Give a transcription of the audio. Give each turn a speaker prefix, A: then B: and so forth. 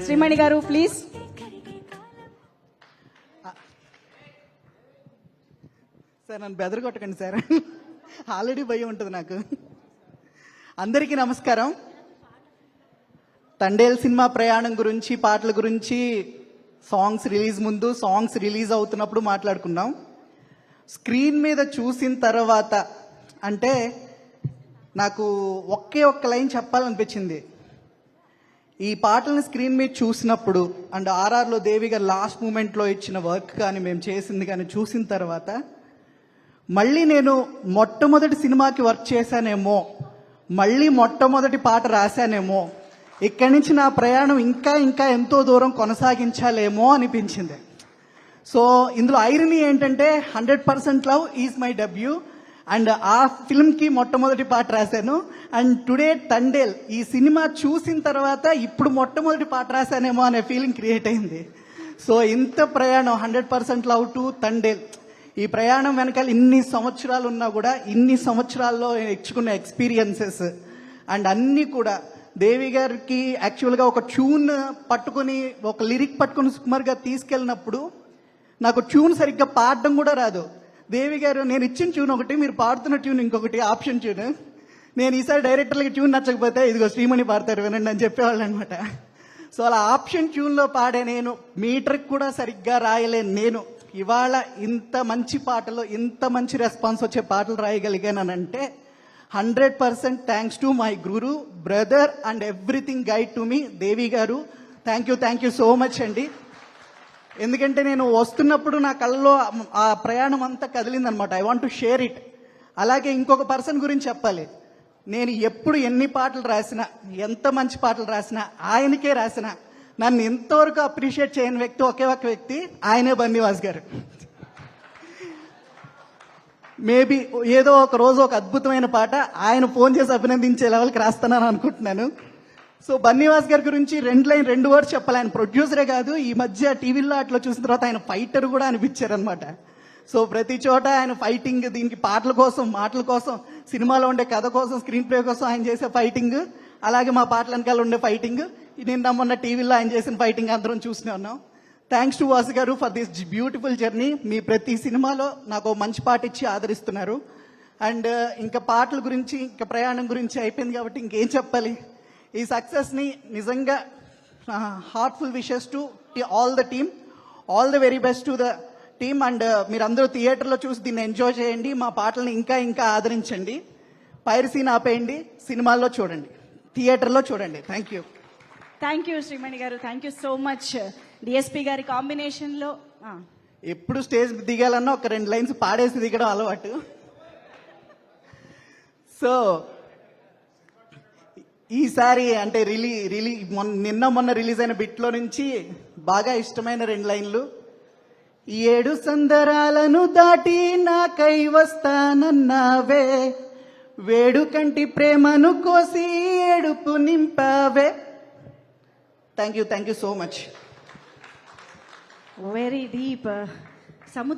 A: శ్రీమణి గారు please.
B: Sir నన్ను బెదరగొట్టకండి sir, already భయం ఉంటుంది నాకు. అందరికీ నమస్కారం. తండేల్ సినిమా ప్రయాణం గురించి, పాటల గురించి సాంగ్స్ రిలీజ్ ముందు, సాంగ్స్ రిలీజ్ అవుతున్నప్పుడు మాట్లాడుకున్నాం. స్క్రీన్ మీద చూసిన తర్వాత అంటే నాకు ఒకే ఒక్క లైన్ చెప్పాలనిపించింది. ఈ పాటలను స్క్రీన్ మీద చూసినప్పుడు అండ్ ఆర్ఆర్లో దేవి గారు లాస్ట్ మూమెంట్లో ఇచ్చిన వర్క్ కానీ మేము చేసింది కానీ చూసిన తర్వాత మళ్ళీ నేను మొట్టమొదటి సినిమాకి వర్క్ చేశానేమో, మళ్ళీ మొట్టమొదటి పాట రాశానేమో, ఇక్కడి నుంచి నా ప్రయాణం ఇంకా ఇంకా ఎంతో దూరం కొనసాగించాలేమో అనిపించింది. సో ఇందులో ఐరనీ ఏంటంటే 100% love is my debut and ఆ ఫిల్మ్కి మొట్టమొదటి పాట రాశాను. అండ్ టుడే తండేల్ ఈ సినిమా చూసిన తర్వాత ఇప్పుడు మొట్టమొదటి పాట రాశానేమో అనే ఫీలింగ్ క్రియేట్ అయింది. సో ఇంత ప్రయాణం 100% లవ్ టు తండేల్, ఈ ప్రయాణం వెనకాల ఇన్ని సంవత్సరాలు ఉన్నా కూడా ఇన్ని సంవత్సరాల్లో ఇచ్చుకున్న ఎక్స్పీరియన్సెస్ అండ్ అన్నీ కూడా దేవి గారికి యాక్చువల్గా ఒక ట్యూన్ పట్టుకుని ఒక లిరిక్ పట్టుకుని సుకుమార్ గారు తీసుకెళ్ళినప్పుడు నాకు ట్యూన్ సరిగ్గా పాడడం కూడా రాదు. దేవి గారు నేను ఇచ్చిన ట్యూన్ ఒకటి, మీరు పాడుతున్న ట్యూన్ ఇంకొకటి, ఆప్షన్ ట్యూన్. నేను ఈసారి డైరెక్టర్లకి ట్యూన్ నచ్చకపోతే ఇదిగో శ్రీమణి పాడతారు వినండి అని చెప్పేవాళ్ళు అనమాట. సో అలా ఆప్షన్ ట్యూన్లో పాడే నేను, మీటర్కి కూడా సరిగ్గా రాయలేను నేను, ఇవాళ ఇంత మంచి పాటలు, ఇంత మంచి రెస్పాన్స్ వచ్చే పాటలు రాయగలిగానంటే 100% thanks to my guru, brother and everything guide to me Devi గారు. థ్యాంక్ యూ సో మచ్ అండి. ఎందుకంటే నేను వస్తున్నప్పుడు నా కళ్ళలో ఆ ప్రయాణం అంతా కదిలిందనమాట. I want to share it. అలాగే ఇంకొక పర్సన్ గురించి చెప్పాలి. నేను ఎప్పుడు ఎన్ని పాటలు రాసినా, ఎంత మంచి పాటలు రాసినా, ఆయనకే రాసినా, నన్ను ఎంతవరకు అప్రిషియేట్ చేయని వ్యక్తి ఒకే ఒక వ్యక్తి, ఆయనే బన్నీవాస్ గారు. మేబీ ఏదో ఒక రోజు ఒక అద్భుతమైన పాట ఆయన ఫోన్ చేసి అభినందించే లెవెల్కి రాస్తానని అనుకుంటున్నాను. సో బన్నీవాస్ గారి గురించి రెండు వర్డ్స్ చెప్పాలి. ఆయన ప్రొడ్యూసరే కాదు, ఈ మధ్య టీవీలో అట్లా చూసిన తర్వాత ఆయన ఫైటర్ కూడా అనిపించారనమాట. సో ప్రతి చోట ఆయన ఫైటింగ్, దీనికి పాటల కోసం, మాటల కోసం, సినిమాలో ఉండే కథ కోసం, స్క్రీన్ ప్లే కోసం ఆయన చేసే ఫైటింగ్, అలాగే మా పాటల వెనకాల ఉండే ఫైటింగ్, నిన్న మొన్న టీవీలో ఆయన చేసిన ఫైటింగ్ అందరం చూస్తూనే ఉన్నాం. థ్యాంక్స్ టు వాసు గారు ఫర్ దిస్ బ్యూటిఫుల్ జర్నీ. మీ ప్రతి సినిమాలో నాకు మంచి పాట ఇచ్చి ఆదరిస్తున్నారు. అండ్ ఇంకా పాటల గురించి, ఇంకా ప్రయాణం గురించి అయిపోయింది కాబట్టి ఇంకేం చెప్పాలి. ఈ సక్సెస్ని నిజంగా heartful wishes to all the team, all the very best to the team. And మీరందరూ థియేటర్లో చూసి దీన్ని ఎంజాయ్ చేయండి, మా పాటలను ఇంకా ఇంకా ఆదరించండి, పైరసీని ఆపేయండి, సినిమాల్లో చూడండి, థియేటర్లో చూడండి.
A: థ్యాంక్ యూ శ్రీమణి గారు, thank you so much. DSP గారి కాంబినేషన్లో
B: ఎప్పుడు స్టేజ్ దిగాలన్నా ఒక 2 లైన్స్ పాడేసి దిగడం అలవాటు. సో ఈసారి అంటే నిన్న మొన్న రిలీజ్ అయిన బిట్లో నుంచి బాగా ఇష్టమైన 2 లైన్లు. 7 సందరాలను దాటి నాకై వస్తానన్నావే, వేడుకంటి ప్రేమను కోసి ఏడుపు నింపావే. Thank you so much.
A: Very deep. సముద్ర